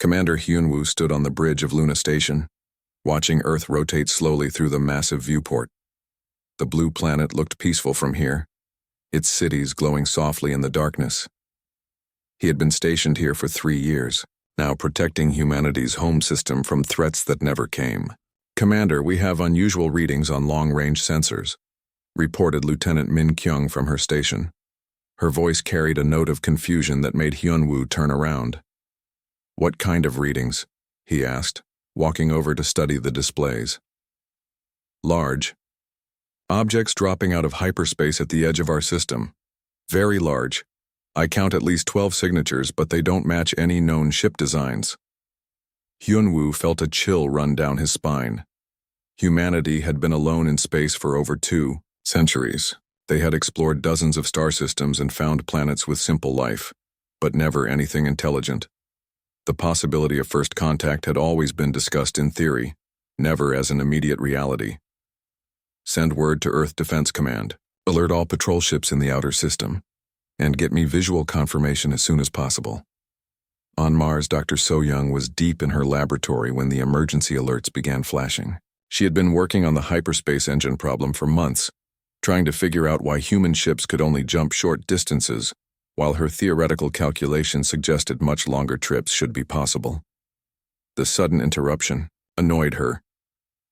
Commander Hyunwoo stood on the bridge of Luna Station, watching Earth rotate slowly through the massive viewport. The blue planet looked peaceful from here, its cities glowing softly in the darkness. He had been stationed here for 3 years, now protecting humanity's home system from threats that never came. "Commander, we have unusual readings on long-range sensors," reported Lieutenant Min Kyung from her station. Her voice carried a note of confusion that made Hyunwoo turn around. "What kind of readings?" he asked, walking over to study the displays. "Large. Objects dropping out of hyperspace at the edge of our system. Very large. I count at least 12 signatures, but they don't match any known ship designs." Hyunwoo felt a chill run down his spine. Humanity had been alone in space for over 2 centuries. They had explored dozens of star systems and found planets with simple life, but never anything intelligent. The possibility of first contact had always been discussed in theory, never as an immediate reality. "Send word to Earth Defense Command. Alert all patrol ships in the outer system, and get me visual confirmation as soon as possible." On Mars, Dr. So-young was deep in her laboratory when the emergency alerts began flashing. She had been working on the hyperspace engine problem for months, trying to figure out why human ships could only jump short distances, while her theoretical calculations suggested much longer trips should be possible. The sudden interruption annoyed her.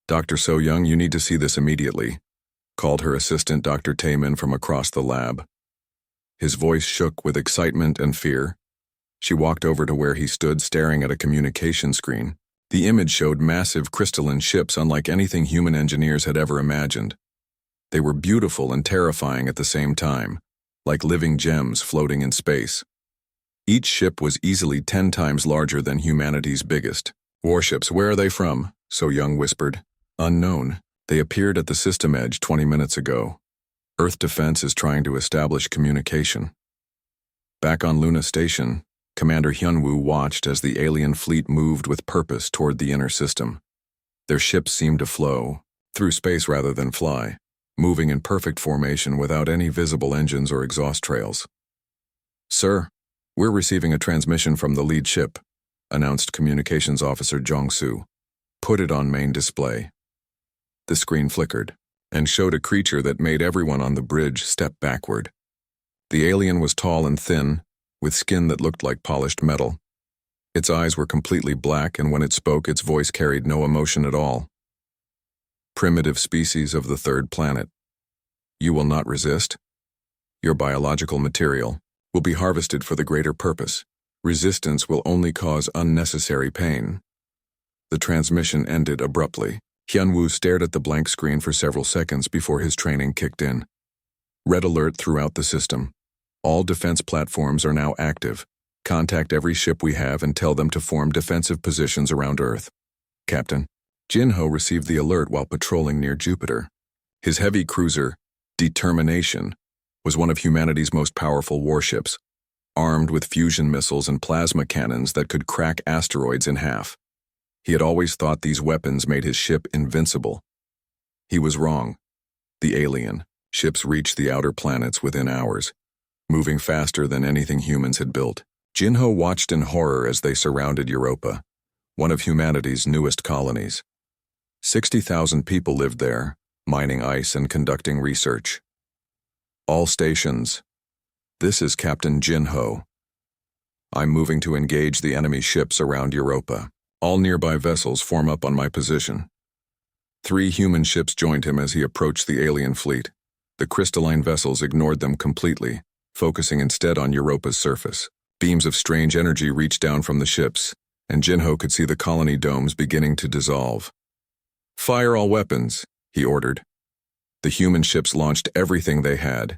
"Dr. So-young, you need to see this immediately," called her assistant Dr. Taemin from across the lab. His voice shook with excitement and fear. She walked over to where he stood, staring at a communication screen. The image showed massive crystalline ships unlike anything human engineers had ever imagined. They were beautiful and terrifying at the same time, like living gems floating in space. Each ship was easily 10 times larger than humanity's biggest. "Warships, where are they from?" So-young whispered. "Unknown. They appeared at the system edge 20 minutes ago. Earth Defense is trying to establish communication." Back on Luna Station, Commander Hyunwoo watched as the alien fleet moved with purpose toward the inner system. Their ships seemed to flow, through space rather than fly, moving in perfect formation without any visible engines or exhaust trails. "Sir, we're receiving a transmission from the lead ship," announced Communications Officer Jong-soo. "Put it on main display." The screen flickered and showed a creature that made everyone on the bridge step backward. The alien was tall and thin, with skin that looked like polished metal. Its eyes were completely black, and when it spoke, its voice carried no emotion at all. "Primitive species of the third planet. You will not resist. Your biological material will be harvested for the greater purpose. Resistance will only cause unnecessary pain." The transmission ended abruptly. Hyunwoo stared at the blank screen for several seconds before his training kicked in. Red alert throughout the system. All defense platforms are now active. Contact every ship we have and tell them to form defensive positions around Earth. Captain. Jin-ho received the alert while patrolling near Jupiter. His heavy cruiser, Determination, was one of humanity's most powerful warships, armed with fusion missiles and plasma cannons that could crack asteroids in half. He had always thought these weapons made his ship invincible. He was wrong. The alien ships reached the outer planets within hours, moving faster than anything humans had built. Jin-ho watched in horror as they surrounded Europa, one of humanity's newest colonies. 60,000 people lived there, mining ice and conducting research. "All stations. This is Captain Jin-ho. I'm moving to engage the enemy ships around Europa. All nearby vessels form up on my position." 3 human ships joined him as he approached the alien fleet. The crystalline vessels ignored them completely, focusing instead on Europa's surface. Beams of strange energy reached down from the ships, and Jin-ho could see the colony domes beginning to dissolve. "Fire all weapons," he ordered. The human ships launched everything they had.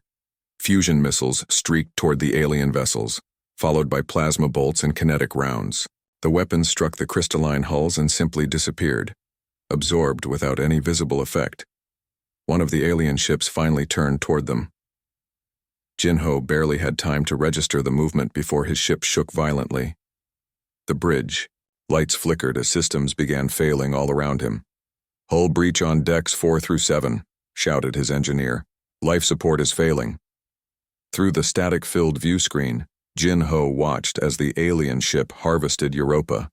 Fusion missiles streaked toward the alien vessels, followed by plasma bolts and kinetic rounds. The weapons struck the crystalline hulls and simply disappeared, absorbed without any visible effect. One of the alien ships finally turned toward them. Jin-ho barely had time to register the movement before his ship shook violently. The bridge. Lights flickered as systems began failing all around him. "Hull breach on decks 4 through 7, shouted his engineer. "Life support is failing." Through the static-filled view screen, Jin-ho watched as the alien ship harvested Europa,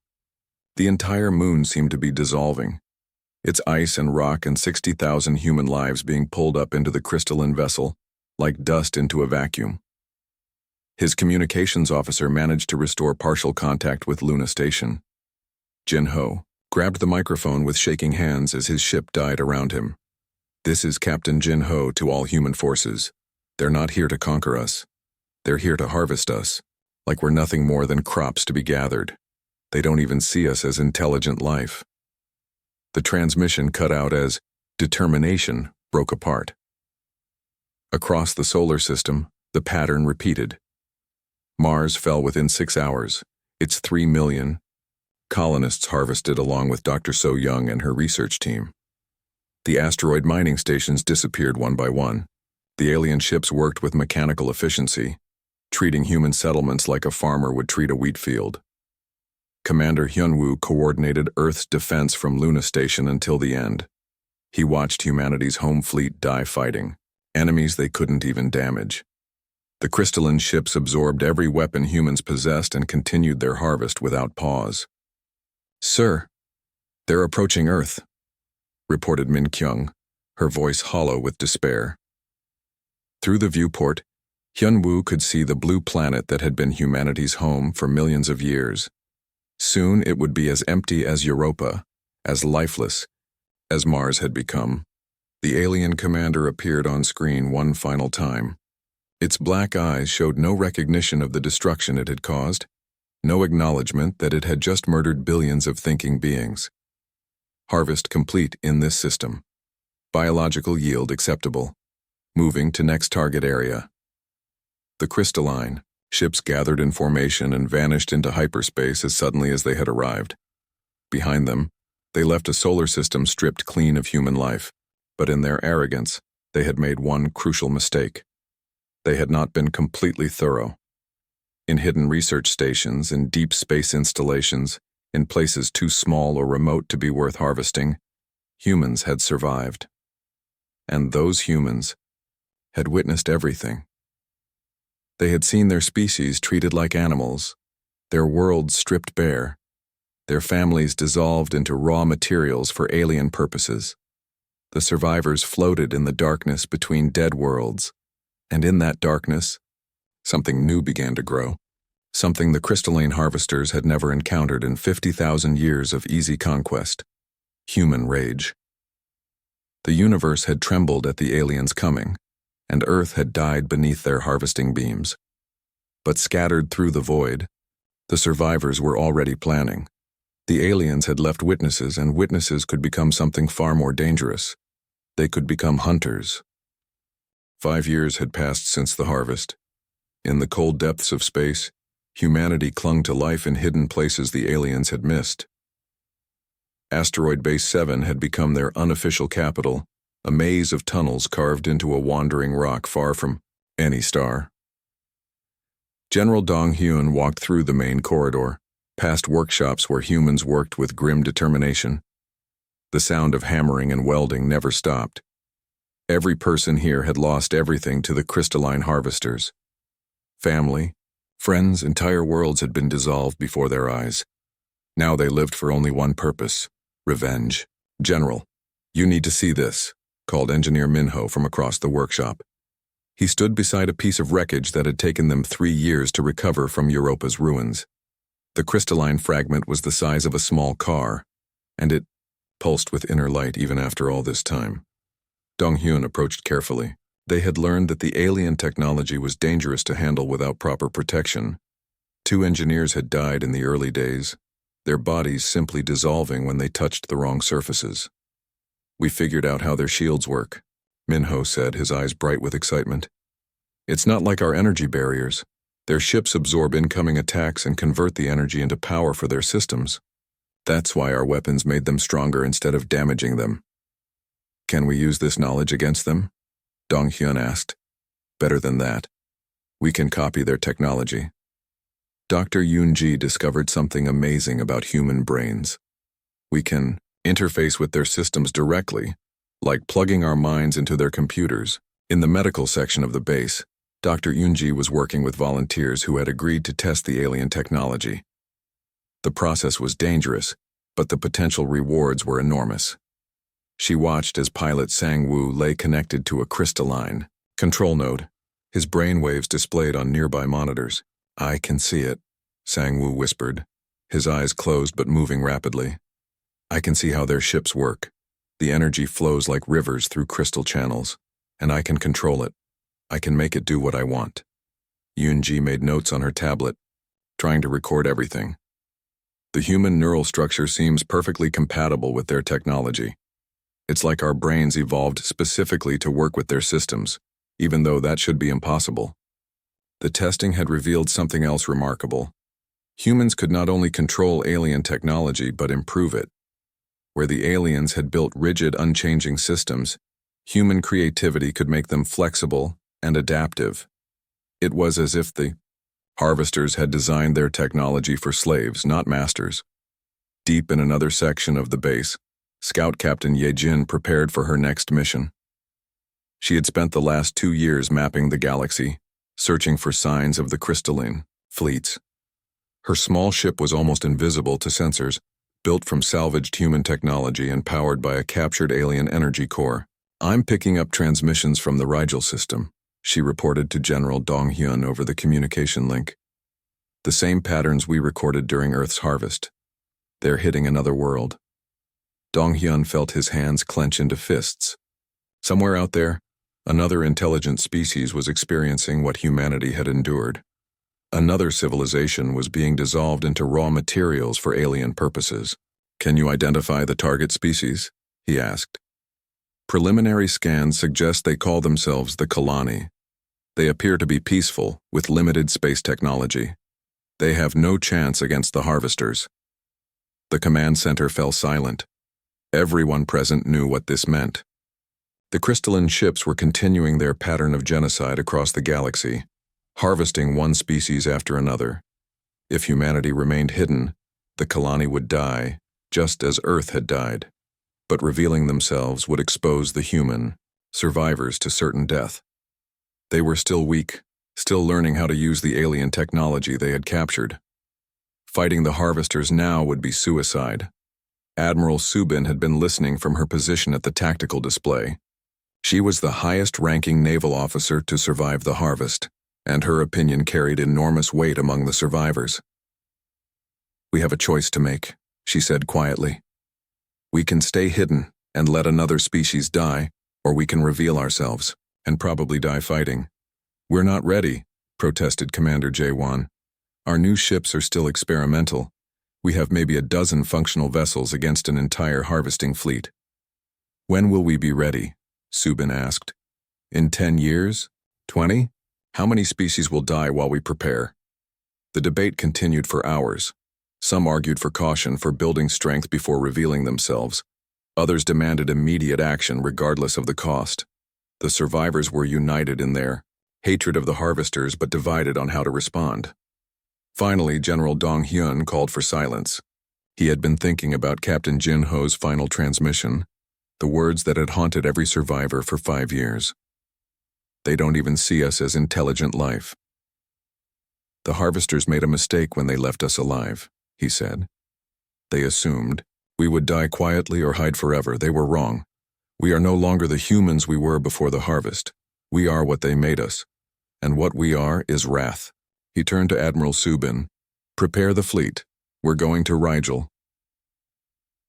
The entire moon seemed to be dissolving, its ice and rock and 60,000 human lives being pulled up into the crystalline vessel, like dust into a vacuum. His communications officer managed to restore partial contact with Luna Station. Jin Ho grabbed the microphone with shaking hands as his ship died around him. "This is Captain Jin Ho to all human forces. They're not here to conquer us. They're here to harvest us, like we're nothing more than crops to be gathered. They don't even see us as intelligent life." The transmission cut out as determination broke apart. Across the solar system, the pattern repeated. Mars fell within 6 hours. Its 3 million colonists harvested along with Dr. So Young and her research team. The asteroid mining stations disappeared one by one. The alien ships worked with mechanical efficiency, treating human settlements like a farmer would treat a wheat field. Commander Hyunwoo coordinated Earth's defense from Luna Station until the end. He watched humanity's home fleet die fighting, enemies they couldn't even damage. The crystalline ships absorbed every weapon humans possessed and continued their harvest without pause. "Sir, they're approaching Earth," reported Min Kyung, her voice hollow with despair. Through the viewport, Hyunwoo could see the blue planet that had been humanity's home for millions of years. Soon it would be as empty as Europa, as lifeless as Mars had become. The alien commander appeared on screen one final time. Its black eyes showed no recognition of the destruction it had caused, no acknowledgement that it had just murdered billions of thinking beings. Harvest complete in this system. Biological yield acceptable. Moving to next target area. The crystalline ships gathered in formation and vanished into hyperspace as suddenly as they had arrived. Behind them, they left a solar system stripped clean of human life, but in their arrogance, they had made one crucial mistake. They had not been completely thorough. In hidden research stations, in deep space installations, in places too small or remote to be worth harvesting, humans had survived. And those humans had witnessed everything. They had seen their species treated like animals, their worlds stripped bare, their families dissolved into raw materials for alien purposes. The survivors floated in the darkness between dead worlds, and in that darkness, something new began to grow, something the crystalline harvesters had never encountered in 50,000 years of easy conquest: human rage. The universe had trembled at the aliens' coming, and Earth had died beneath their harvesting beams. But scattered through the void, the survivors were already planning. The aliens had left witnesses, and witnesses could become something far more dangerous. They could become hunters. 5 years had passed since the harvest. In the cold depths of space, humanity clung to life in hidden places the aliens had missed. Asteroid Base 7 had become their unofficial capital, a maze of tunnels carved into a wandering rock far from any star. General Dong Hyun walked through the main corridor, past workshops where humans worked with grim determination. The sound of hammering and welding never stopped. Every person here had lost everything to the crystalline harvesters. Family, friends, entire worlds had been dissolved before their eyes. Now they lived for only one purpose: revenge. "General, you need to see this," called Engineer Minho from across the workshop. He stood beside a piece of wreckage that had taken them 3 years to recover from Europa's ruins. The crystalline fragment was the size of a small car, and it pulsed with inner light even after all this time. Dong Hyun approached carefully. They had learned that the alien technology was dangerous to handle without proper protection. 2 engineers had died in the early days, their bodies simply dissolving when they touched the wrong surfaces. "We figured out how their shields work," Minho said, his eyes bright with excitement. "It's not like our energy barriers. Their ships absorb incoming attacks and convert the energy into power for their systems. That's why our weapons made them stronger instead of damaging them." "Can we use this knowledge against them?" Dong Hyun asked. "Better than that. We can copy their technology." Dr. Yoon-ji discovered something amazing about human brains. "We can interface with their systems directly, like plugging our minds into their computers." In the medical section of the base, Dr. Yoon-ji was working with volunteers who had agreed to test the alien technology. The process was dangerous, but the potential rewards were enormous. She watched as pilot Sang-woo lay connected to a crystalline control node, his brainwaves displayed on nearby monitors. "I can see it," Sang-woo whispered, his eyes closed but moving rapidly. "I can see how their ships work. The energy flows like rivers through crystal channels, and I can control it. I can make it do what I want." Yoon-ji made notes on her tablet, trying to record everything. "The human neural structure seems perfectly compatible with their technology. It's like our brains evolved specifically to work with their systems, even though that should be impossible." The testing had revealed something else remarkable. Humans could not only control alien technology but improve it. Where the aliens had built rigid, unchanging systems, human creativity could make them flexible and adaptive. It was as if the harvesters had designed their technology for slaves, not masters. Deep in another section of the base, Scout Captain Ye-jin prepared for her next mission. She had spent the last 2 years mapping the galaxy, searching for signs of the crystalline fleets. Her small ship was almost invisible to sensors, built from salvaged human technology and powered by a captured alien energy core. "I'm picking up transmissions from the Rigel system," she reported to General Dong-hyun over the communication link. "The same patterns we recorded during Earth's harvest. They're hitting another world." Dong-hyun felt his hands clench into fists. Somewhere out there, another intelligent species was experiencing what humanity had endured. Another civilization was being dissolved into raw materials for alien purposes. "Can you identify the target species?" he asked. "Preliminary scans suggest they call themselves the Kalani. They appear to be peaceful, with limited space technology. They have no chance against the harvesters." The command center fell silent. Everyone present knew what this meant. The crystalline ships were continuing their pattern of genocide across the galaxy, harvesting one species after another. If humanity remained hidden, the Kalani would die, just as Earth had died. But revealing themselves would expose the human survivors to certain death. They were still weak, still learning how to use the alien technology they had captured. Fighting the harvesters now would be suicide. Admiral Subin had been listening from her position at the tactical display. She was the highest-ranking naval officer to survive the harvest, and her opinion carried enormous weight among the survivors. "We have a choice to make," she said quietly. "We can stay hidden and let another species die, or we can reveal ourselves, and probably die fighting." "We're not ready," protested Commander Jae-won. "Our new ships are still experimental. We have maybe a dozen functional vessels against an entire harvesting fleet." "When will we be ready?" Subin asked. "In 10 years? 20? How many species will die while we prepare?" The debate continued for hours. Some argued for caution, for building strength before revealing themselves. Others demanded immediate action regardless of the cost. The survivors were united in their hatred of the harvesters but divided on how to respond. Finally, General Dong-hyun called for silence. He had been thinking about Captain Jin-ho's final transmission, the words that had haunted every survivor for 5 years. "They don't even see us as intelligent life. The harvesters made a mistake when they left us alive," he said. "They assumed we would die quietly or hide forever. They were wrong. We are no longer the humans we were before the harvest. We are what they made us. And what we are is wrath." He turned to Admiral Subin. "Prepare the fleet. We're going to Rigel."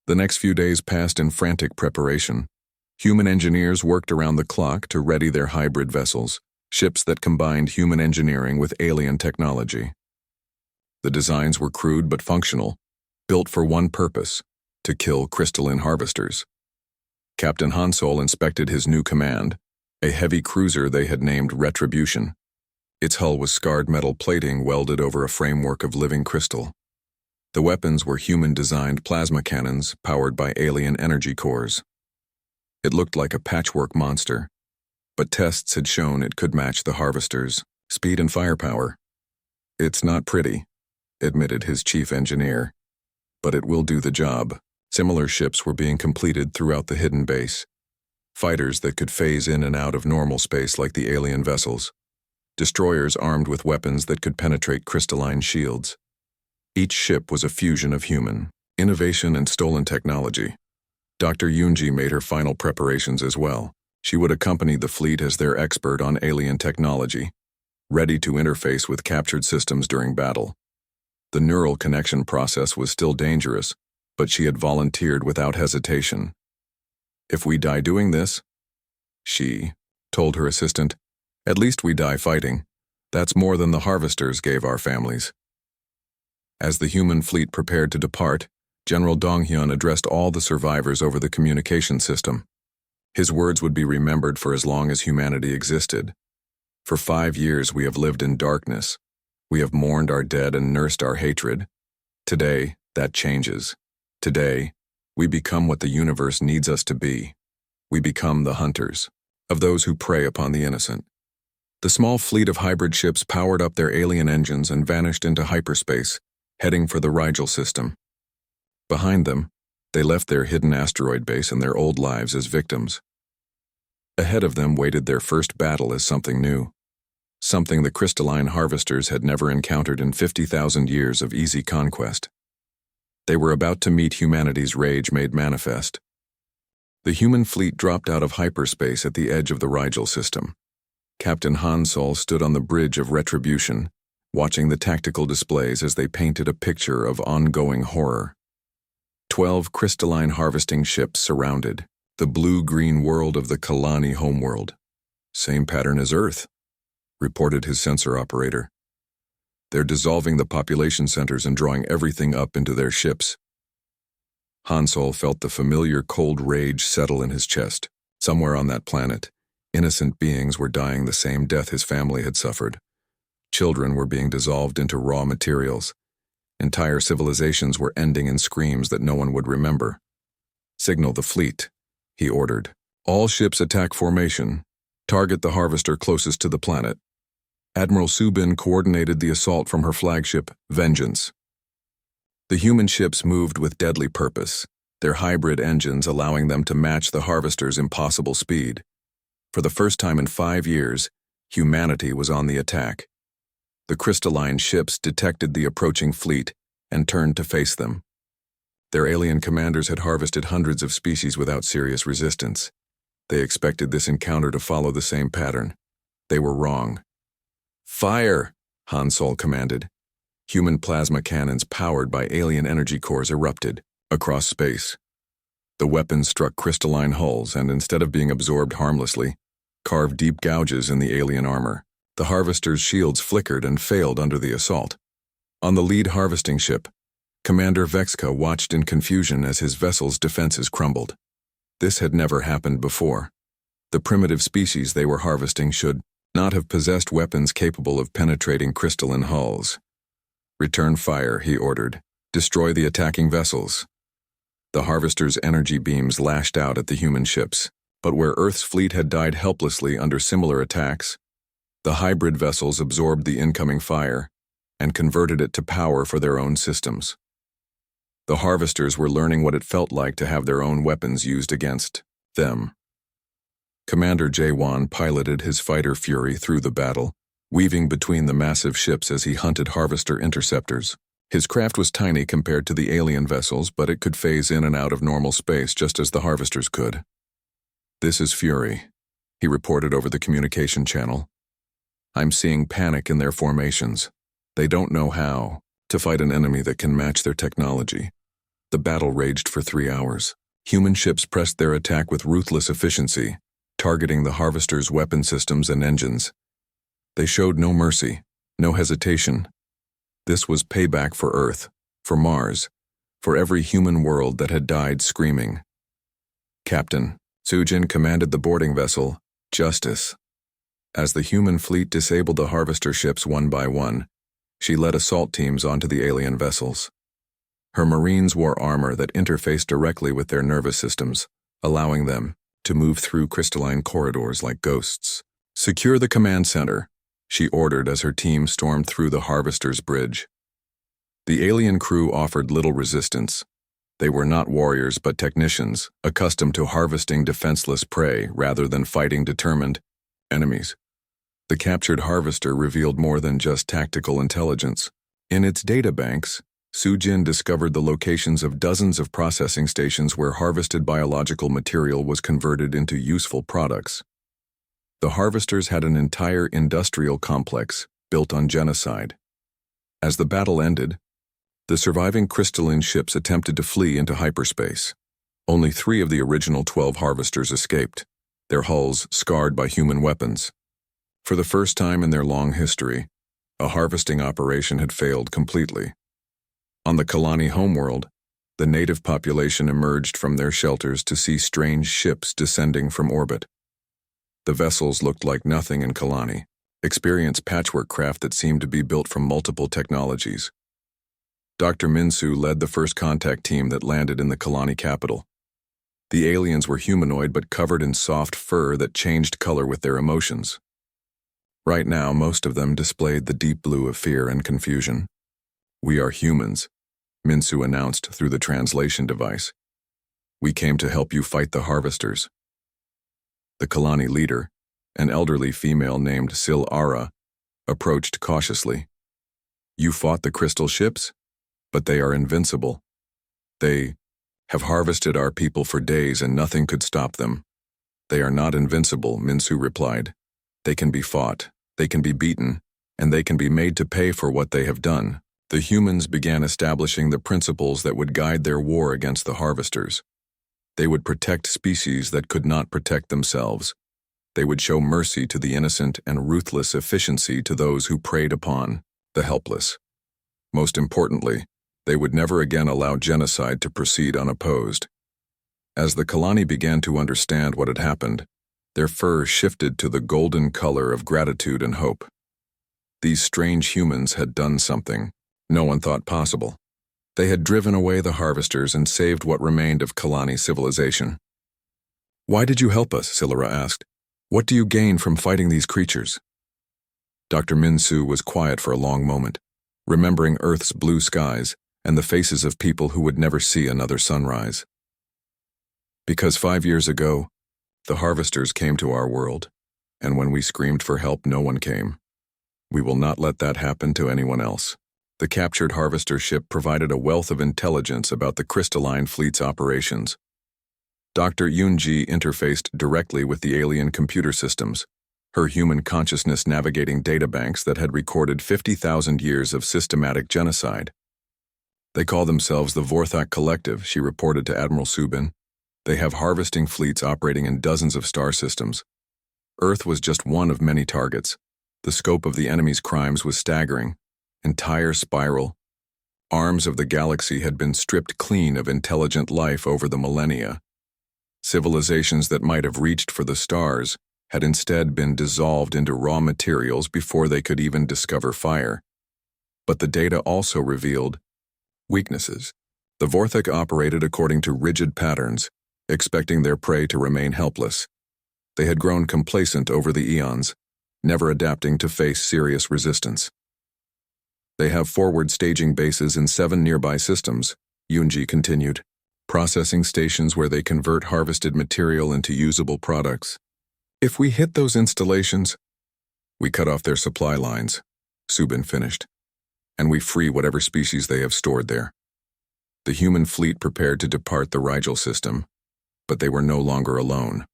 The next few days passed in frantic preparation. Human engineers worked around the clock to ready their hybrid vessels, ships that combined human engineering with alien technology. The designs were crude but functional, built for one purpose: to kill crystalline harvesters. Captain Hansol inspected his new command, a heavy cruiser they had named Retribution. Its hull was scarred metal plating welded over a framework of living crystal. The weapons were human-designed plasma cannons powered by alien energy cores. It looked like a patchwork monster, but tests had shown it could match the harvesters' speed and firepower. "It's not pretty," admitted his chief engineer, "but it will do the job." Similar ships were being completed throughout the hidden base. Fighters that could phase in and out of normal space like the alien vessels. Destroyers armed with weapons that could penetrate crystalline shields. Each ship was a fusion of human, Innovation and stolen technology. Dr. Yunji made her final preparations as well. She would accompany the fleet as their expert on alien technology, ready to interface with captured systems during battle. The neural connection process was still dangerous, but she had volunteered without hesitation. "If we die doing this," she told her assistant, "at least we die fighting. That's more than the harvesters gave our families." As the human fleet prepared to depart, General Donghyun addressed all the survivors over the communication system. His words would be remembered for as long as humanity existed. "For 5 years we have lived in darkness. We have mourned our dead and nursed our hatred. Today, that changes. Today, we become what the universe needs us to be. We become the hunters of those who prey upon the innocent." The small fleet of hybrid ships powered up their alien engines and vanished into hyperspace, heading for the Rigel system. Behind them, they left their hidden asteroid base and their old lives as victims. Ahead of them waited their first battle as something new, something the crystalline harvesters had never encountered in 50,000 years of easy conquest. They were about to meet humanity's rage made manifest. The human fleet dropped out of hyperspace at the edge of the Rigel system. Captain Han Sol stood on the bridge of retribution, watching the tactical displays as they painted a picture of ongoing horror. 12 crystalline harvesting ships surrounded the blue-green world of the Kalani homeworld. "Same pattern as Earth," reported his sensor operator. "They're dissolving the population centers and drawing everything up into their ships." Han Sol felt the familiar cold rage settle in his chest. Somewhere on that planet, innocent beings were dying the same death his family had suffered. Children were being dissolved into raw materials. Entire civilizations were ending in screams that no one would remember. "Signal the fleet," he ordered. "All ships attack formation. Target the harvester closest to the planet." Admiral Subin coordinated the assault from her flagship, Vengeance. The human ships moved with deadly purpose, their hybrid engines allowing them to match the harvester's impossible speed. For the first time in 5 years, humanity was on the attack. The crystalline ships detected the approaching fleet and turned to face them. Their alien commanders had harvested hundreds of species without serious resistance. They expected this encounter to follow the same pattern. They were wrong. "Fire!" Han Sol commanded. Human plasma cannons powered by alien energy cores erupted across space. The weapons struck crystalline hulls and, instead of being absorbed harmlessly, carved deep gouges in the alien armor. The harvesters' shields flickered and failed under the assault. On the lead harvesting ship, Commander Vexka watched in confusion as his vessel's defenses crumbled. This had never happened before. The primitive species they were harvesting should not have possessed weapons capable of penetrating crystalline hulls. "Return fire," he ordered. "Destroy the attacking vessels." The harvesters' energy beams lashed out at the human ships, but where Earth's fleet had died helplessly under similar attacks, the hybrid vessels absorbed the incoming fire and converted it to power for their own systems. The harvesters were learning what it felt like to have their own weapons used against them. Commander Jaewon piloted his fighter Fury through the battle, weaving between the massive ships as he hunted harvester interceptors. His craft was tiny compared to the alien vessels, but it could phase in and out of normal space just as the harvesters could. "This is Fury," he reported over the communication channel. "I'm seeing panic in their formations. They don't know how to fight an enemy that can match their technology." The battle raged for 3 hours. Human ships pressed their attack with ruthless efficiency, targeting the harvesters' weapon systems and engines. They showed no mercy, no hesitation. This was payback for Earth, for Mars, for every human world that had died screaming. Captain Sujin commanded the boarding vessel, Justice. As the human fleet disabled the harvester ships one by one, she led assault teams onto the alien vessels. Her Marines wore armor that interfaced directly with their nervous systems, allowing them to move through crystalline corridors like ghosts. "Secure the command center," she ordered as her team stormed through the harvester's bridge. The alien crew offered little resistance. They were not warriors but technicians, accustomed to harvesting defenseless prey rather than fighting determined enemies. The captured harvester revealed more than just tactical intelligence. In its databanks, Sujin discovered the locations of dozens of processing stations where harvested biological material was converted into useful products. The harvesters had an entire industrial complex built on genocide. As the battle ended, the surviving crystalline ships attempted to flee into hyperspace. Only 3 of the original 12 harvesters escaped, their hulls scarred by human weapons. For the first time in their long history, a harvesting operation had failed completely. On the Kalani homeworld, the native population emerged from their shelters to see strange ships descending from orbit. The vessels looked like nothing in Kalani, experienced patchwork craft that seemed to be built from multiple technologies. Dr. Minsu led the first contact team that landed in the Kalani capital. The aliens were humanoid but covered in soft fur that changed color with their emotions. Right now, most of them displayed the deep blue of fear and confusion. "We are humans," Minsu announced through the translation device. "We came to help you fight the harvesters." The Kalani leader, an elderly female named Sil Ara, approached cautiously. "You fought the crystal ships? But they are invincible. They have harvested our people for days and nothing could stop them." "They are not invincible," Minsu replied. "They can be fought, they can be beaten, and they can be made to pay for what they have done." The humans began establishing the principles that would guide their war against the harvesters. They would protect species that could not protect themselves. They would show mercy to the innocent and ruthless efficiency to those who preyed upon the helpless. Most importantly, they would never again allow genocide to proceed unopposed. As the Kalani began to understand what had happened, their fur shifted to the golden color of gratitude and hope. These strange humans had done something no one thought possible. They had driven away the harvesters and saved what remained of Kalani civilization. "Why did you help us?" Silura asked. "What do you gain from fighting these creatures?" Dr. Minsu was quiet for a long moment, remembering Earth's blue skies and the faces of people who would never see another sunrise. "Because 5 years ago, the harvesters came to our world, and when we screamed for help, no one came. We will not let that happen to anyone else." The captured harvester ship provided a wealth of intelligence about the crystalline fleet's operations. Dr. Yunji interfaced directly with the alien computer systems, her human consciousness navigating databanks that had recorded 50,000 years of systematic genocide. "They call themselves the Vorthak Collective," she reported to Admiral Subin. "They have harvesting fleets operating in dozens of star systems. Earth was just one of many targets. The scope of the enemy's crimes was staggering. Entire spiral arms of the galaxy had been stripped clean of intelligent life over the millennia. Civilizations that might have reached for the stars had instead been dissolved into raw materials before they could even discover fire. But the data also revealed weaknesses. The Vorthak operated according to rigid patterns, expecting their prey to remain helpless. They had grown complacent over the eons, never adapting to face serious resistance. "They have forward staging bases in 7 nearby systems," Yunji continued. "Processing stations where they convert harvested material into usable products. If we hit those installations, we cut off their supply lines," Subin finished, "and we free whatever species they have stored there." The human fleet prepared to depart the Rigel system, but they were no longer alone.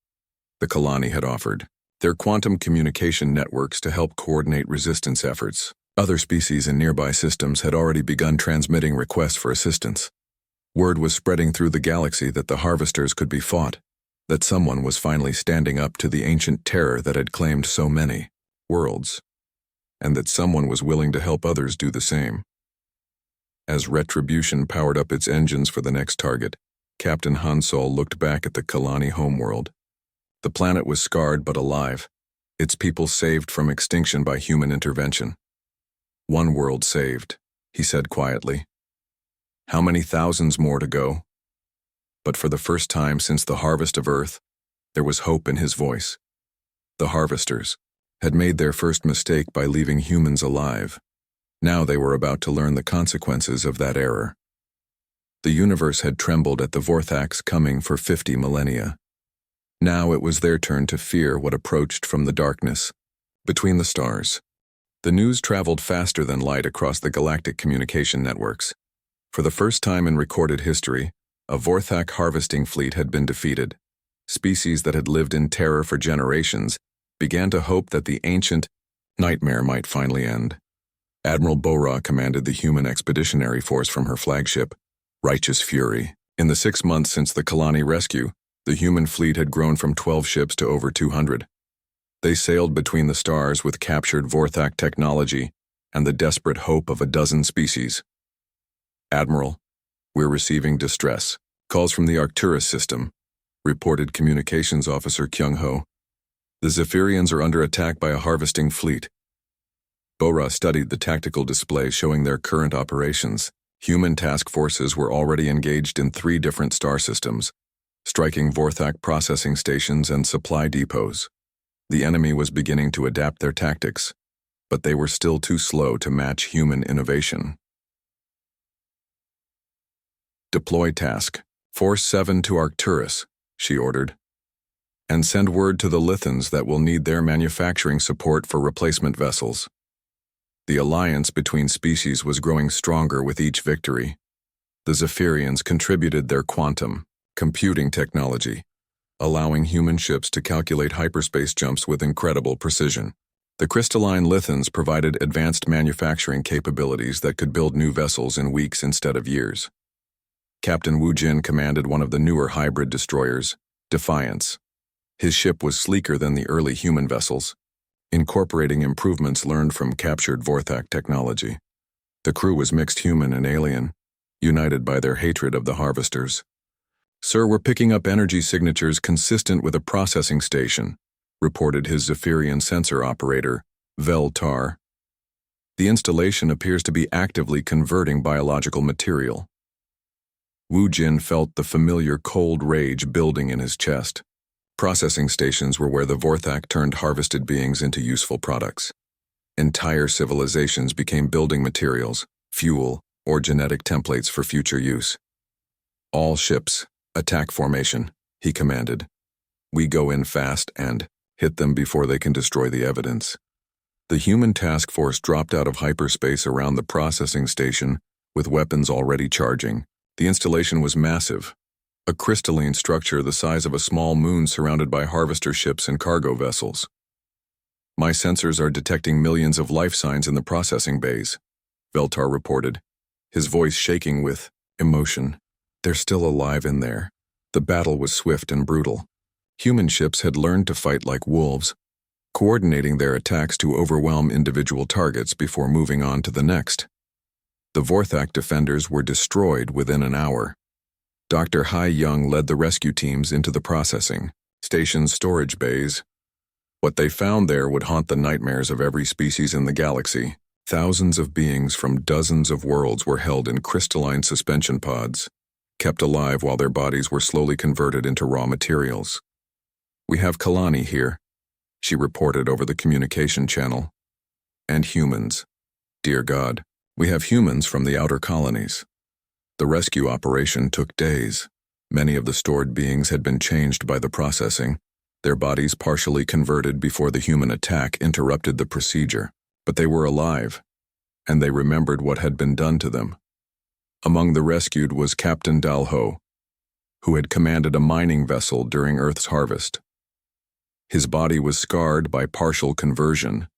The Kalani had offered their quantum communication networks to help coordinate resistance efforts. Other species in nearby systems had already begun transmitting requests for assistance. Word was spreading through the galaxy that the harvesters could be fought, that someone was finally standing up to the ancient terror that had claimed so many worlds, and that someone was willing to help others do the same. As Retribution powered up its engines for the next target, Captain Hansol looked back at the Kalani homeworld. The planet was scarred but alive, its people saved from extinction by human intervention. "One world saved," he said quietly. "How many thousands more to go?" But for the first time since the harvest of Earth, there was hope in his voice. The harvesters had made their first mistake by leaving humans alive. Now they were about to learn the consequences of that error. The universe had trembled at the Vorthak's coming for 50 millennia. Now it was their turn to fear what approached from the darkness, between the stars. The news traveled faster than light across the galactic communication networks. For the first time in recorded history, a Vorthak harvesting fleet had been defeated. Species that had lived in terror for generations began to hope that the ancient nightmare might finally end. Admiral Bora commanded the human expeditionary force from her flagship, Righteous Fury. In the 6 months since the Kalani rescue, the human fleet had grown from 12 ships to over 200. They sailed between the stars with captured Vorthak technology and the desperate hope of a dozen species. Admiral, we're receiving distress calls from the Arcturus system, reported Communications Officer Kyung-ho. The Zephyrians are under attack by a harvesting fleet. Bora studied the tactical display showing their current operations. Human task forces were already engaged in 3 different star systems, striking Vorthak processing stations and supply depots. The enemy was beginning to adapt their tactics, but they were still too slow to match human innovation. Deploy task. Force 7 to Arcturus, she ordered, and send word to the Lithans that we'll need their manufacturing support for replacement vessels. The alliance between species was growing stronger with each victory. The Zephyrians contributed their quantum computing technology, allowing human ships to calculate hyperspace jumps with incredible precision. The crystalline Lithans provided advanced manufacturing capabilities that could build new vessels in weeks instead of years. Captain Wu Jin commanded one of the newer hybrid destroyers, Defiance. His ship was sleeker than the early human vessels, incorporating improvements learned from captured Vorthak technology. The crew was mixed human and alien, united by their hatred of the harvesters. "Sir, we're picking up energy signatures consistent with a processing station," reported his Zephyrian sensor operator, Vel Tar. "The installation appears to be actively converting biological material." Wu Jin felt the familiar cold rage building in his chest. Processing stations were where the Vorthak turned harvested beings into useful products. Entire civilizations became building materials, fuel, or genetic templates for future use. "All ships, attack formation," he commanded. "We go in fast and hit them before they can destroy the evidence." The human task force dropped out of hyperspace around the processing station with weapons already charging. The installation was massive, a crystalline structure the size of a small moon surrounded by harvester ships and cargo vessels. "My sensors are detecting millions of life signs in the processing bays," Veltar reported, his voice shaking with emotion. "They're still alive in there." The battle was swift and brutal. Human ships had learned to fight like wolves, coordinating their attacks to overwhelm individual targets before moving on to the next. The Vorthak defenders were destroyed within an hour. Dr. Hai Young led the rescue teams into the processing station's storage bays. What they found there would haunt the nightmares of every species in the galaxy. Thousands of beings from dozens of worlds were held in crystalline suspension pods, kept alive while their bodies were slowly converted into raw materials. "We have Kalani here," she reported over the communication channel. "And humans. Dear God, we have humans from the outer colonies." The rescue operation took days. Many of the stored beings had been changed by the processing, their bodies partially converted before the human attack interrupted the procedure. But they were alive, and they remembered what had been done to them. Among the rescued was Captain Dalho, who had commanded a mining vessel during Earth's harvest. His body was scarred by partial conversion,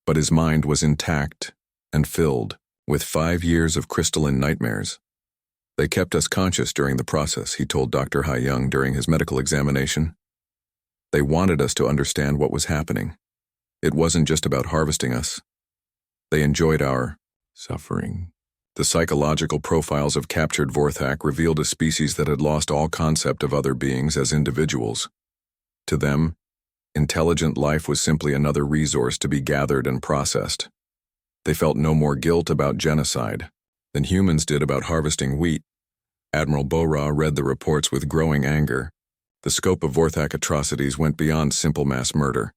but his mind was intact and filled with 5 years of crystalline nightmares. "They kept us conscious during the process," he told Dr. Hai Young during his medical examination. "They wanted us to understand what was happening. It wasn't just about harvesting us. They enjoyed our suffering." The psychological profiles of captured Vorthak revealed a species that had lost all concept of other beings as individuals. To them, intelligent life was simply another resource to be gathered and processed. They felt no more guilt about genocide than humans did about harvesting wheat. Admiral Bora read the reports with growing anger. The scope of Vorthak atrocities went beyond simple mass murder.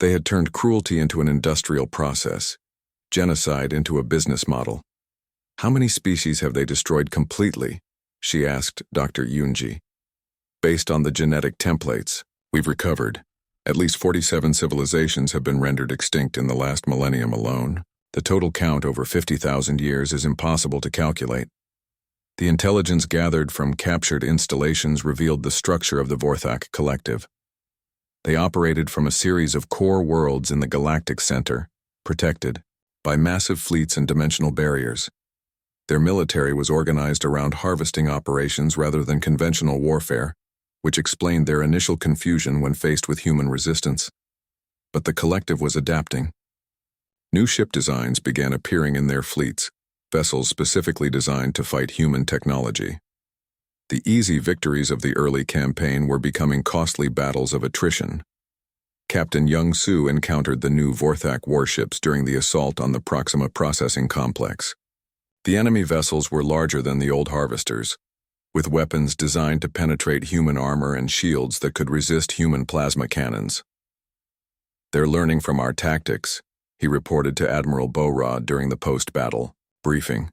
They had turned cruelty into an industrial process, genocide into a business model. "How many species have they destroyed completely?" she asked Dr. Yunji. "Based on the genetic templates we've recovered, at least 47 civilizations have been rendered extinct in the last millennium alone. The total count over 50,000 years is impossible to calculate." The intelligence gathered from captured installations revealed the structure of the Vorthak Collective. They operated from a series of core worlds in the galactic center, protected by massive fleets and dimensional barriers. Their military was organized around harvesting operations rather than conventional warfare, which explained their initial confusion when faced with human resistance. But the collective was adapting. New ship designs began appearing in their fleets, vessels specifically designed to fight human technology. The easy victories of the early campaign were becoming costly battles of attrition. Captain Young Su encountered the new Vorthak warships during the assault on the Proxima processing complex. The enemy vessels were larger than the old harvesters, with weapons designed to penetrate human armor and shields that could resist human plasma cannons. "They're learning from our tactics," he reported to Admiral Borod during the post-battle briefing.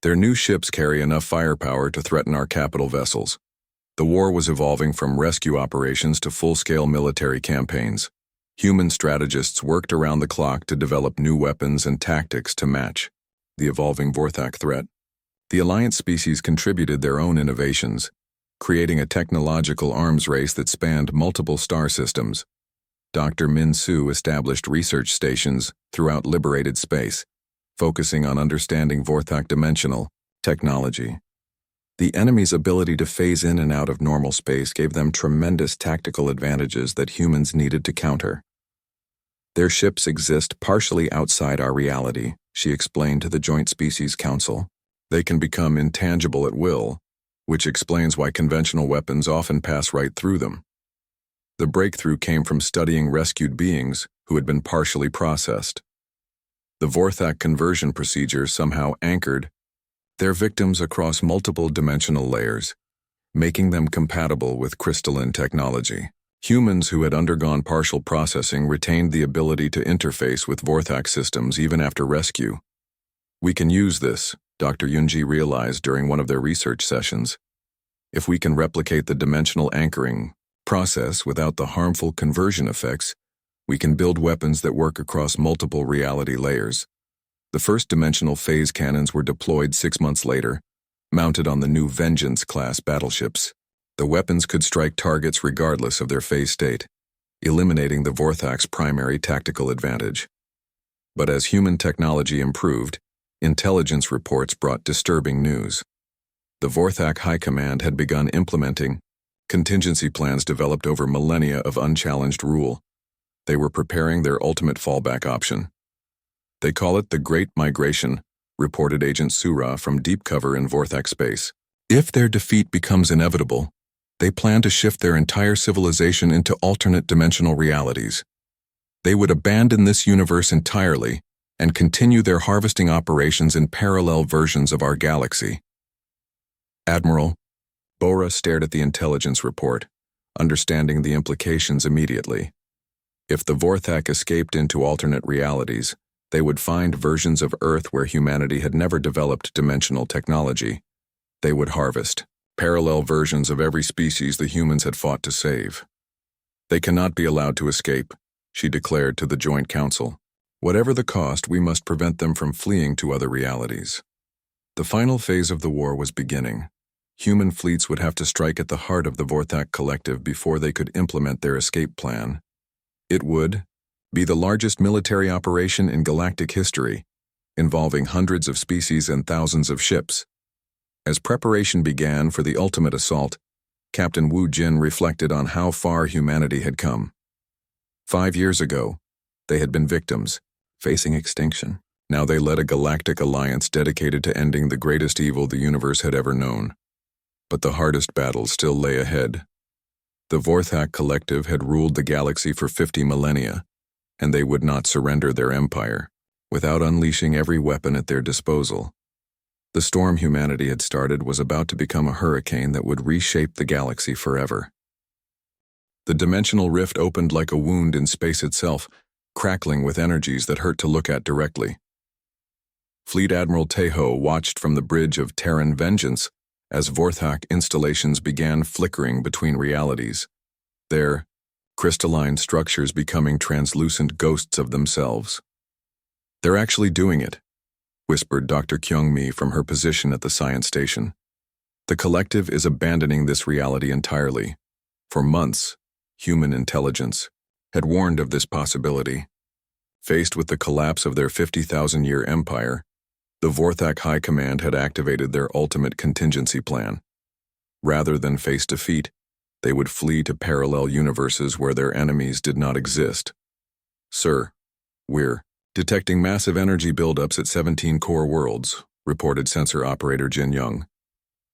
"Their new ships carry enough firepower to threaten our capital vessels." The war was evolving from rescue operations to full-scale military campaigns. Human strategists worked around the clock to develop new weapons and tactics to match the evolving Vorthak threat. The Alliance species contributed their own innovations, creating a technological arms race that spanned multiple star systems. Dr. Min Su established research stations throughout liberated space, focusing on understanding Vorthak dimensional technology. The enemy's ability to phase in and out of normal space gave them tremendous tactical advantages that humans needed to counter. "Their ships exist partially outside our reality," she explained to the Joint Species Council. "They can become intangible at will, which explains why conventional weapons often pass right through them." The breakthrough came from studying rescued beings who had been partially processed. The Vorthak conversion procedure somehow anchored their victims across multiple dimensional layers, making them compatible with crystalline technology. Humans who had undergone partial processing retained the ability to interface with Vorthak systems even after rescue. "We can use this," Dr. Yunji realized during one of their research sessions. "If we can replicate the dimensional anchoring process without the harmful conversion effects, we can build weapons that work across multiple reality layers." The first dimensional phase cannons were deployed 6 months later, mounted on the new Vengeance-class battleships. The weapons could strike targets regardless of their phase state, eliminating the Vorthak's primary tactical advantage. But as human technology improved, intelligence reports brought disturbing news. The Vorthak High Command had begun implementing contingency plans developed over millennia of unchallenged rule. They were preparing their ultimate fallback option. "They call it the Great Migration," reported Agent Sura from deep cover in Vorthak space. "If their defeat becomes inevitable, they plan to shift their entire civilization into alternate dimensional realities. They would abandon this universe entirely and continue their harvesting operations in parallel versions of our galaxy." Admiral Bora stared at the intelligence report, understanding the implications immediately. If the Vorthak escaped into alternate realities, they would find versions of Earth where humanity had never developed dimensional technology. They would harvest parallel versions of every species the humans had fought to save. "They cannot be allowed to escape," she declared to the Joint Council. "Whatever the cost, we must prevent them from fleeing to other realities." The final phase of the war was beginning. Human fleets would have to strike at the heart of the Vorthak Collective before they could implement their escape plan. It would be the largest military operation in galactic history, involving hundreds of species and thousands of ships. As preparation began for the ultimate assault, Captain Wu Jin reflected on how far humanity had come. 5 years ago, they had been victims, facing extinction. Now they led a galactic alliance dedicated to ending the greatest evil the universe had ever known. But the hardest battle still lay ahead. The Vorthak Collective had ruled the galaxy for 50 millennia, and they would not surrender their empire without unleashing every weapon at their disposal. The storm humanity had started was about to become a hurricane that would reshape the galaxy forever. The dimensional rift opened like a wound in space itself, crackling with energies that hurt to look at directly. Fleet Admiral Teho watched from the bridge of Terran Vengeance as Vorthak installations began flickering between realities, their crystalline structures becoming translucent ghosts of themselves. "They're actually doing it," whispered Dr. Kyung-mi from her position at the science station. The collective is abandoning this reality entirely. For months, human intelligence had warned of this possibility. Faced with the collapse of their 50,000-year empire, the Vorthak High Command had activated their ultimate contingency plan. Rather than face defeat, they would flee to parallel universes where their enemies did not exist. "Sir, we're detecting massive energy buildups at 17 core worlds," reported sensor operator Jin Young.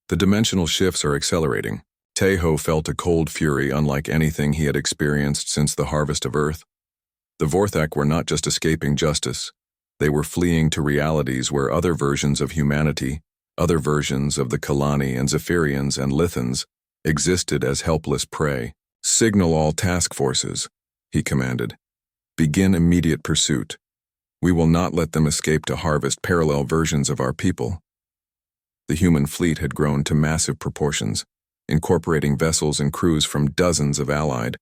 "The dimensional shifts are accelerating." Taeho felt a cold fury unlike anything he had experienced since the harvest of Earth. The Vorthak were not just escaping justice. They were fleeing to realities where other versions of humanity, other versions of the Kalani and Zephyrians and Lithans, existed as helpless prey. "Signal all task forces," he commanded. "Begin immediate pursuit. We will not let them escape to harvest parallel versions of our people." The human fleet had grown to massive proportions, incorporating vessels and crews from dozens of allied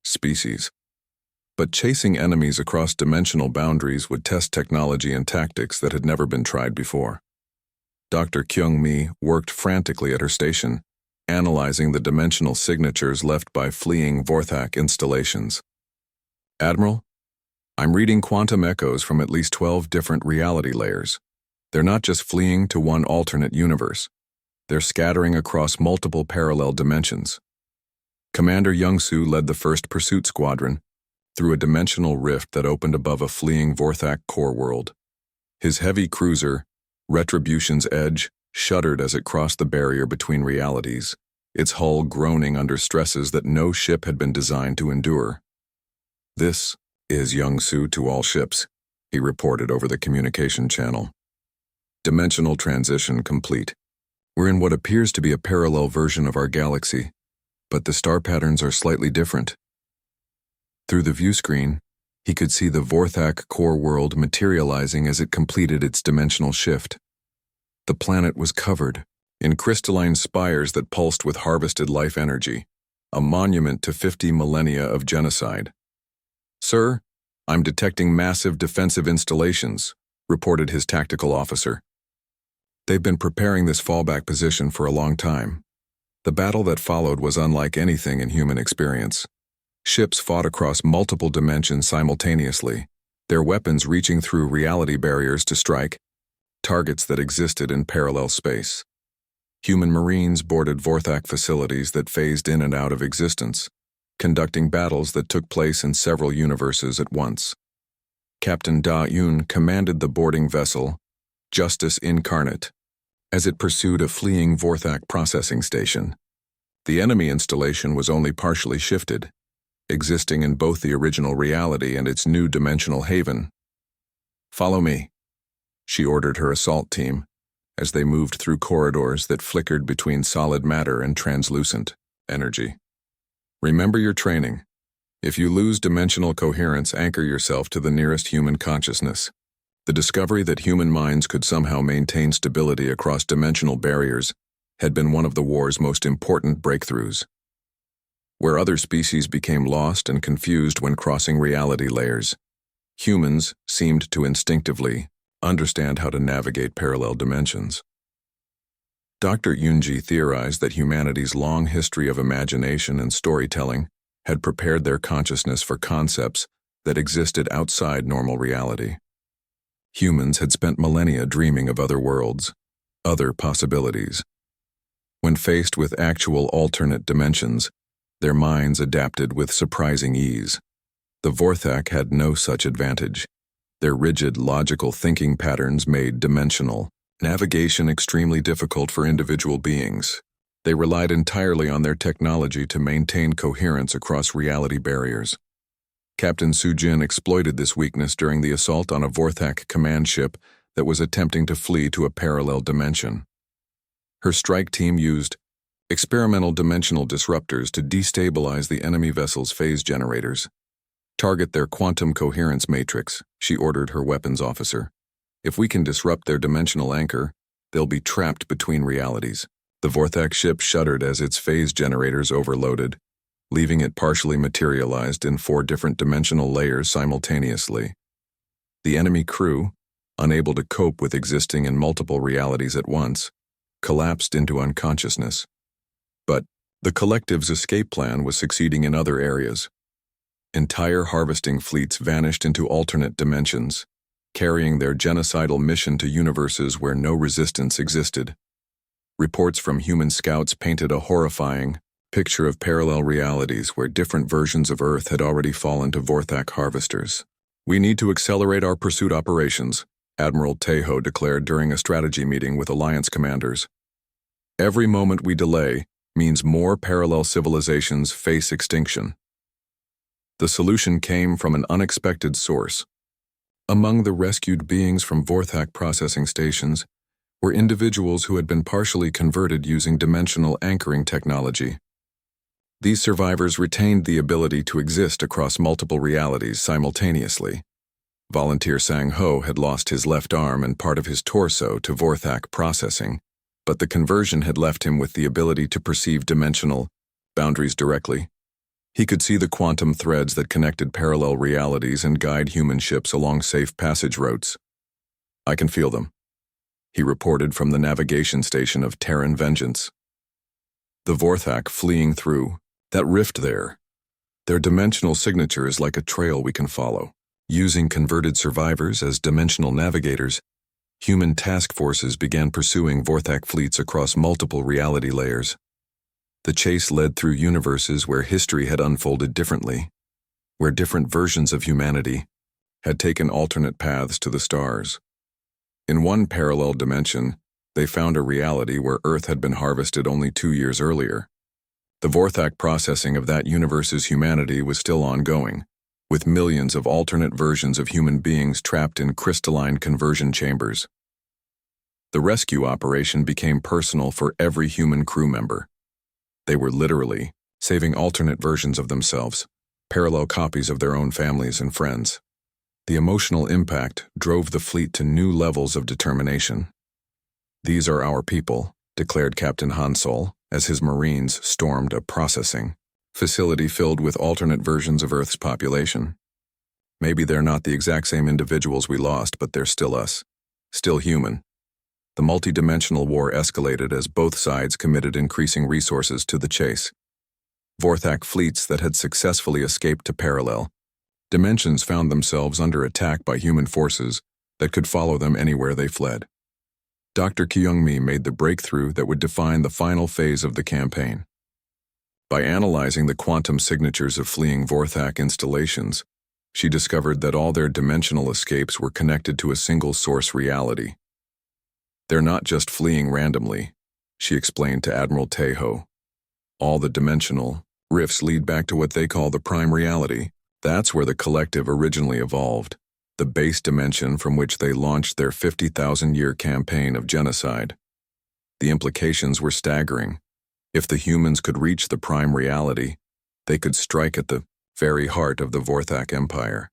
species. But chasing enemies across dimensional boundaries would test technology and tactics that had never been tried before. Dr. Kyung-mi worked frantically at her station, analyzing the dimensional signatures left by fleeing Vorthak installations. "Admiral, I'm reading quantum echoes from at least 12 different reality layers. They're not just fleeing to one alternate universe. They're scattering across multiple parallel dimensions." Commander Young-soo led the first pursuit squadron through a dimensional rift that opened above a fleeing Vorthak core world. His heavy cruiser, Retribution's Edge, shuddered as it crossed the barrier between realities, its hull groaning under stresses that no ship had been designed to endure. "This is Young-soo to all ships," he reported over the communication channel. "Dimensional transition complete. We're in what appears to be a parallel version of our galaxy, but the star patterns are slightly different." Through the view screen, he could see the Vorthak core world materializing as it completed its dimensional shift. The planet was covered in crystalline spires that pulsed with harvested life energy, a monument to 50 millennia of genocide. "Sir, I'm detecting massive defensive installations," reported his tactical officer. "They've been preparing this fallback position for a long time." The battle that followed was unlike anything in human experience. Ships fought across multiple dimensions simultaneously, their weapons reaching through reality barriers to strike targets that existed in parallel space. Human Marines boarded Vorthak facilities that phased in and out of existence, conducting battles that took place in several universes at once. Captain Da-Yoon commanded the boarding vessel, Justice Incarnate, as it pursued a fleeing Vorthak processing station. The enemy installation was only partially shifted, existing in both the original reality and its new dimensional haven. "Follow me," she ordered her assault team, as they moved through corridors that flickered between solid matter and translucent energy. "Remember your training. If you lose dimensional coherence, anchor yourself to the nearest human consciousness." The discovery that human minds could somehow maintain stability across dimensional barriers had been one of the war's most important breakthroughs. Where other species became lost and confused when crossing reality layers, humans seemed to instinctively understand how to navigate parallel dimensions. Dr. Yoonji theorized that humanity's long history of imagination and storytelling had prepared their consciousness for concepts that existed outside normal reality. Humans had spent millennia dreaming of other worlds, other possibilities. When faced with actual alternate dimensions, their minds adapted with surprising ease. The Vorthak had no such advantage. Their rigid, logical thinking patterns made dimensional navigation extremely difficult for individual beings. They relied entirely on their technology to maintain coherence across reality barriers. Captain Soo-jin exploited this weakness during the assault on a Vorthak command ship that was attempting to flee to a parallel dimension. Her strike team used experimental dimensional disruptors to destabilize the enemy vessel's phase generators. "Target their quantum coherence matrix," she ordered her weapons officer. "If we can disrupt their dimensional anchor, they'll be trapped between realities." The Vorthak ship shuddered as its phase generators overloaded, leaving it partially materialized in 4 different dimensional layers simultaneously. The enemy crew, unable to cope with existing in multiple realities at once, collapsed into unconsciousness. But the collective's escape plan was succeeding in other areas. Entire harvesting fleets vanished into alternate dimensions, carrying their genocidal mission to universes where no resistance existed. Reports from human scouts painted a horrifying picture of parallel realities where different versions of Earth had already fallen to Vorthak harvesters. "We need to accelerate our pursuit operations," Admiral Tejo declared during a strategy meeting with Alliance commanders. "Every moment we delay means more parallel civilizations face extinction." The solution came from an unexpected source. Among the rescued beings from Vorthak processing stations were individuals who had been partially converted using dimensional anchoring technology. These survivors retained the ability to exist across multiple realities simultaneously. Volunteer Sang-ho had lost his left arm and part of his torso to Vorthak processing, but the conversion had left him with the ability to perceive dimensional boundaries directly. He could see the quantum threads that connected parallel realities and guide human ships along safe passage routes. "I can feel them," he reported from the navigation station of Terran Vengeance. The Vorthak fleeing through that rift there. Their dimensional signature is like a trail we can follow. Using converted survivors as dimensional navigators, human task forces began pursuing Vorthak fleets across multiple reality layers. The chase led through universes where history had unfolded differently, where different versions of humanity had taken alternate paths to the stars. In one parallel dimension, they found a reality where Earth had been harvested only 2 years earlier. The Vorthak processing of that universe's humanity was still ongoing, with millions of alternate versions of human beings trapped in crystalline conversion chambers. The rescue operation became personal for every human crew member. They were literally saving alternate versions of themselves, parallel copies of their own families and friends. The emotional impact drove the fleet to new levels of determination. "These are our people," declared Captain Hansol as his Marines stormed a processing facility filled with alternate versions of Earth's population. "Maybe they're not the exact same individuals we lost, but they're still us, still human." The multi-dimensional war escalated as both sides committed increasing resources to the chase. Vorthak fleets that had successfully escaped to parallel dimensions found themselves under attack by human forces that could follow them anywhere they fled. Dr. Kyungmi made the breakthrough that would define the final phase of the campaign. By analyzing the quantum signatures of fleeing Vorthak installations, she discovered that all their dimensional escapes were connected to a single source reality. "They're not just fleeing randomly," she explained to Admiral Tejo. "All the dimensional rifts lead back to what they call the prime reality. That's where the collective originally evolved, the base dimension from which they launched their 50,000-year campaign of genocide." The implications were staggering. If the humans could reach the prime reality, they could strike at the very heart of the Vorthak Empire.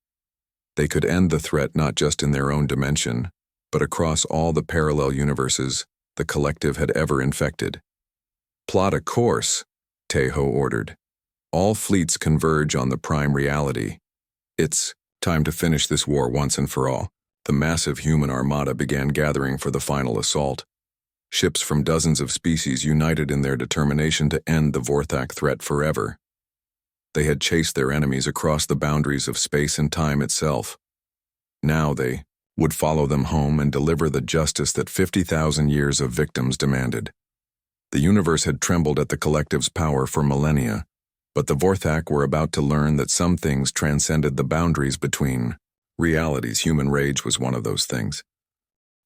They could end the threat not just in their own dimension, but across all the parallel universes the collective had ever infected. "Plot a course," Tejo ordered. "All fleets converge on the prime reality. It's time to finish this war once and for all." The massive human armada began gathering for the final assault. Ships from dozens of species united in their determination to end the Vorthak threat forever. They had chased their enemies across the boundaries of space and time itself. Now they would follow them home and deliver the justice that 50,000 years of victims demanded. The universe had trembled at the collective's power for millennia, but the Vorthak were about to learn that some things transcended the boundaries between realities. Human rage was one of those things.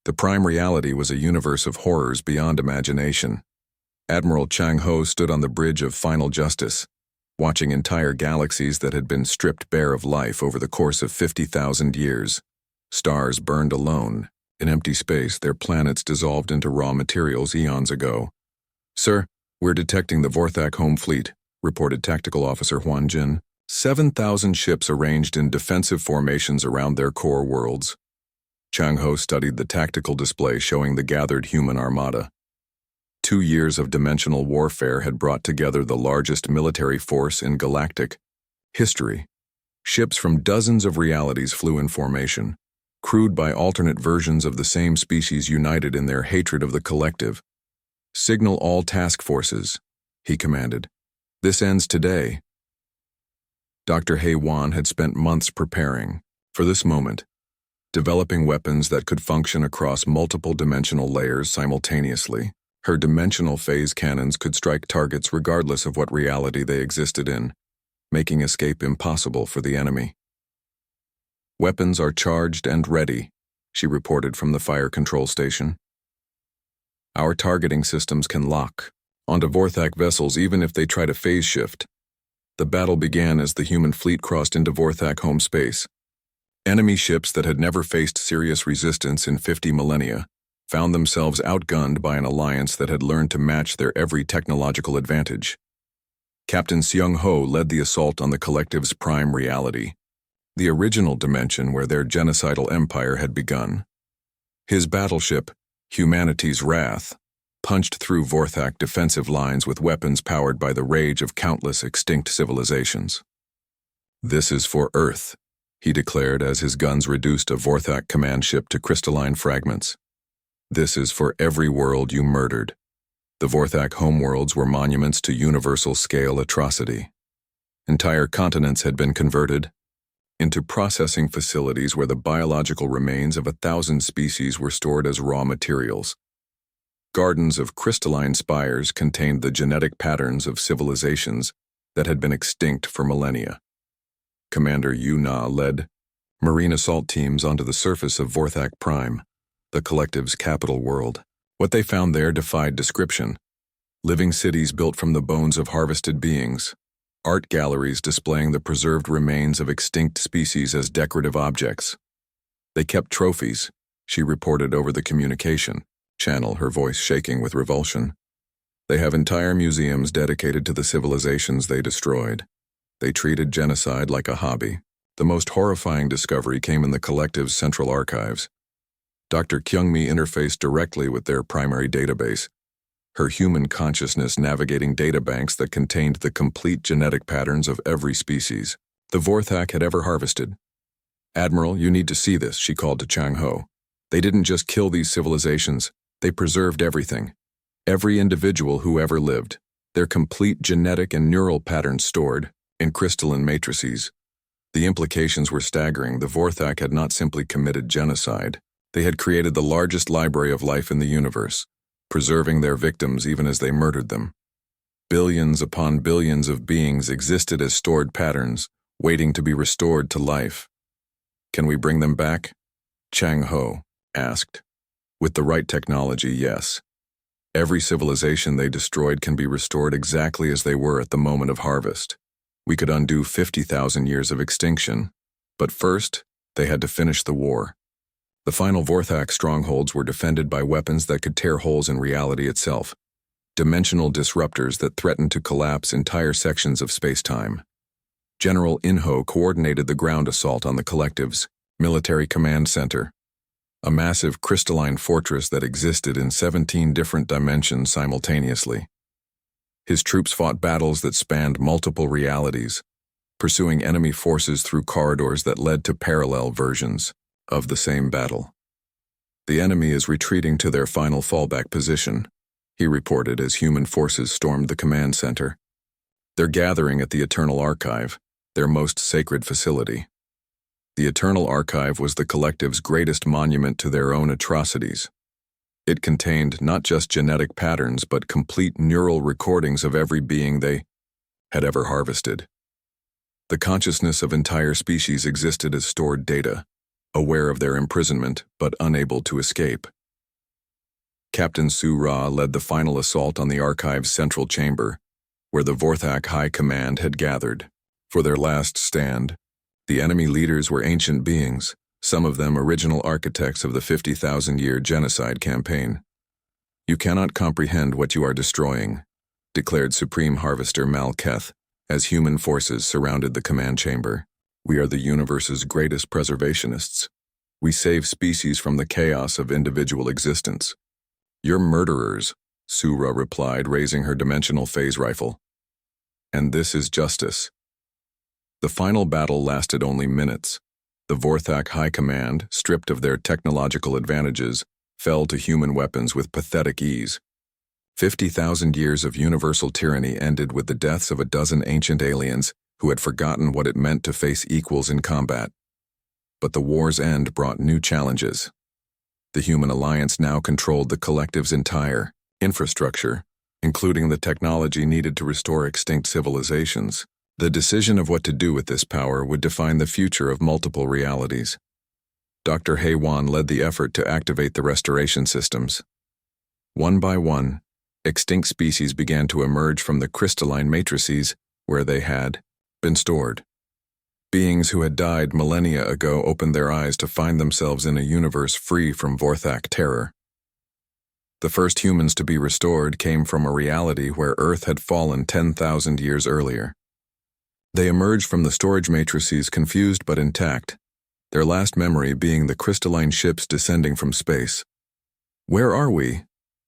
The prime reality was a universe of horrors beyond imagination. Admiral Chang-ho stood on the bridge of final justice, watching entire galaxies that had been stripped bare of life over the course of 50,000 years. Stars burned alone. In empty space, their planets dissolved into raw materials eons ago. "Sir, we're detecting the Vorthak home fleet," reported Tactical Officer Huan Jin. 7,000 ships arranged in defensive formations around their core worlds. Chang-ho studied the tactical display showing the gathered human armada. 2 years of dimensional warfare had brought together the largest military force in galactic history. Ships from dozens of realities flew in formation, crewed by alternate versions of the same species united in their hatred of the collective. "Signal all task forces," he commanded. "This ends today." Dr. Hei-Wan had spent months preparing for this moment, developing weapons that could function across multiple dimensional layers simultaneously. Her dimensional phase cannons could strike targets regardless of what reality they existed in, making escape impossible for the enemy. "Weapons are charged and ready," she reported from the fire control station. "Our targeting systems can lock onto Vorthak vessels even if they try to phase shift." The battle began as the human fleet crossed into Vorthak home space. Enemy ships that had never faced serious resistance in 50 millennia found themselves outgunned by an alliance that had learned to match their every technological advantage. Captain Seung-ho led the assault on the collective's prime reality, the original dimension where their genocidal empire had begun. His battleship, Humanity's Wrath, punched through Vorthak defensive lines with weapons powered by the rage of countless extinct civilizations. "This is for Earth," he declared as his guns reduced a Vorthak command ship to crystalline fragments. "This is for every world you murdered." The Vorthak homeworlds were monuments to universal-scale atrocity. Entire continents had been converted into processing facilities where the biological remains of 1,000 species were stored as raw materials. Gardens of crystalline spires contained the genetic patterns of civilizations that had been extinct for millennia. Commander Yu-Na led marine assault teams onto the surface of Vorthak Prime, the collective's capital world. What they found there defied description. Living cities built from the bones of harvested beings, art galleries displaying the preserved remains of extinct species as decorative objects. "They kept trophies," she reported over the communication channel, her voice shaking with revulsion. "They have entire museums dedicated to the civilizations they destroyed. They treated genocide like a hobby." The most horrifying discovery came in the collective's central archives. Dr. Kyungmi interfaced directly with their primary database, her human consciousness navigating databanks that contained the complete genetic patterns of every species the Vorthak had ever harvested. "Admiral, you need to see this," she called to Chang-ho. "They didn't just kill these civilizations, they preserved everything. Every individual who ever lived, their complete genetic and neural patterns stored in crystalline matrices." The implications were staggering. The Vorthak had not simply committed genocide. They had created the largest library of life in the universe, preserving their victims even as they murdered them. Billions upon billions of beings existed as stored patterns, waiting to be restored to life. "Can we bring them back?" Chang-ho asked. "With the right technology, yes. Every civilization they destroyed can be restored exactly as they were at the moment of harvest. We could undo 50,000 years of extinction, but first, they had to finish the war." The final Vorthak strongholds were defended by weapons that could tear holes in reality itself, dimensional disruptors that threatened to collapse entire sections of space-time. General Inho coordinated the ground assault on the collective's military command center, a massive crystalline fortress that existed in 17 different dimensions simultaneously. His troops fought battles that spanned multiple realities, pursuing enemy forces through corridors that led to parallel versions of the same battle. "The enemy is retreating to their final fallback position," he reported as human forces stormed the command center. "They're gathering at the Eternal Archive, their most sacred facility." The Eternal Archive was the collective's greatest monument to their own atrocities. It contained not just genetic patterns but complete neural recordings of every being they had ever harvested. The consciousness of entire species existed as stored data, aware of their imprisonment but unable to escape. Captain Su-Ra led the final assault on the Archive's central chamber, where the Vorthak High Command had gathered. For their last stand, the enemy leaders were ancient beings, some of them original architects of the 50,000-year genocide campaign. "You cannot comprehend what you are destroying," declared Supreme Harvester Malketh, as human forces surrounded the command chamber. "We are the universe's greatest preservationists. We save species from the chaos of individual existence." "You're murderers," Su-Ra replied, raising her dimensional phase rifle. "And this is justice." The final battle lasted only minutes, The Vorthak High Command, stripped of their technological advantages, fell to human weapons with pathetic ease. 50,000 years of universal tyranny ended with the deaths of a dozen ancient aliens who had forgotten what it meant to face equals in combat. But the war's end brought new challenges. The human alliance now controlled the collective's entire infrastructure, including the technology needed to restore extinct civilizations. The decision of what to do with this power would define the future of multiple realities. Dr. Haywan led the effort to activate the restoration systems. One by one, extinct species began to emerge from the crystalline matrices where they had been stored. Beings who had died millennia ago opened their eyes to find themselves in a universe free from Vorthak terror. The first humans to be restored came from a reality where Earth had fallen 10,000 years earlier. They emerged from the storage matrices confused but intact, their last memory being the crystalline ships descending from space. "Where are we?"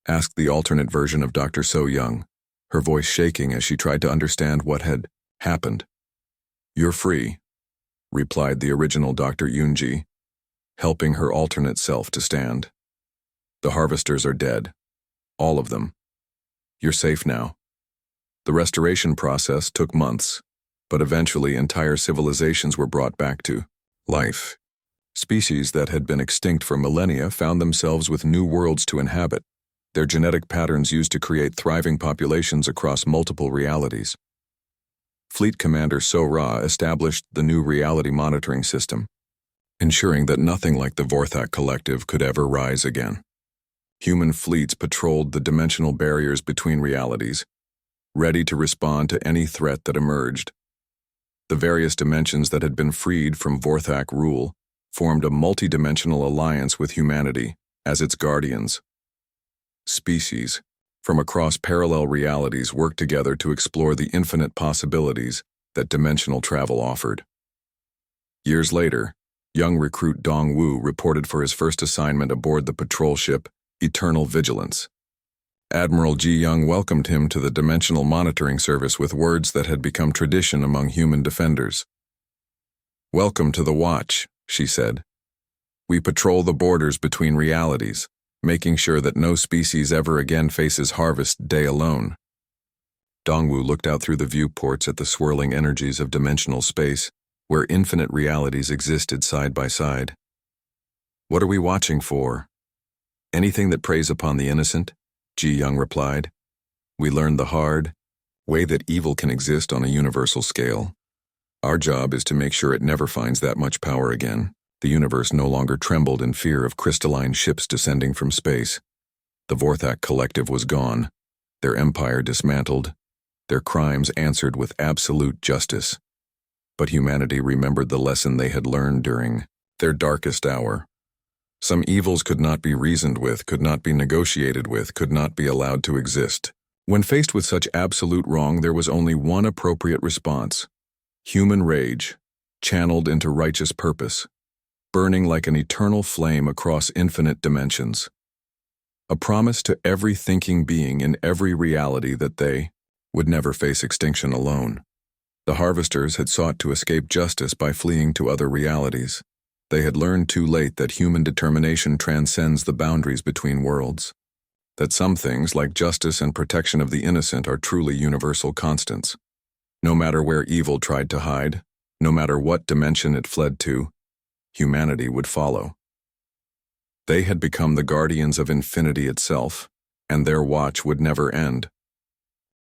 asked the alternate version of Dr. So Young, her voice shaking as she tried to understand what had happened. "You're free," replied the original Dr. Yunji, helping her alternate self to stand. "The harvesters are dead. All of them. You're safe now." The restoration process took months, but eventually entire civilizations were brought back to life. Species that had been extinct for millennia found themselves with new worlds to inhabit, their genetic patterns used to create thriving populations across multiple realities. Fleet Commander So-Ra established the new reality monitoring system, ensuring that nothing like the Vorthak Collective could ever rise again. Human fleets patrolled the dimensional barriers between realities, ready to respond to any threat that emerged. The various dimensions that had been freed from Vorthak rule formed a multidimensional alliance with humanity as its guardians. Species from across parallel realities worked together to explore the infinite possibilities that dimensional travel offered. Years later, young recruit Dong Wu reported for his first assignment aboard the patrol ship Eternal Vigilance. Admiral Ji Young welcomed him to the Dimensional Monitoring Service with words that had become tradition among human defenders. "Welcome to the Watch," she said. "We patrol the borders between realities, making sure that no species ever again faces harvest day alone." Dongwu looked out through the viewports at the swirling energies of dimensional space, where infinite realities existed side by side. "What are we watching for?" "Anything that preys upon the innocent," Ji Young replied. "We learned the hard way that evil can exist on a universal scale. Our job is to make sure it never finds that much power again." The universe no longer trembled in fear of crystalline ships descending from space. The Vorthak Collective was gone, their empire dismantled, their crimes answered with absolute justice. But humanity remembered the lesson they had learned during their darkest hour. Some evils could not be reasoned with, could not be negotiated with, could not be allowed to exist. When faced with such absolute wrong, there was only one appropriate response: human rage, channeled into righteous purpose, burning like an eternal flame across infinite dimensions. A promise to every thinking being in every reality that they would never face extinction alone. The harvesters had sought to escape justice by fleeing to other realities. They had learned too late that human determination transcends the boundaries between worlds, that some things like justice and protection of the innocent are truly universal constants. No matter where evil tried to hide, no matter what dimension it fled to, humanity would follow. They had become the guardians of infinity itself, and their watch would never end.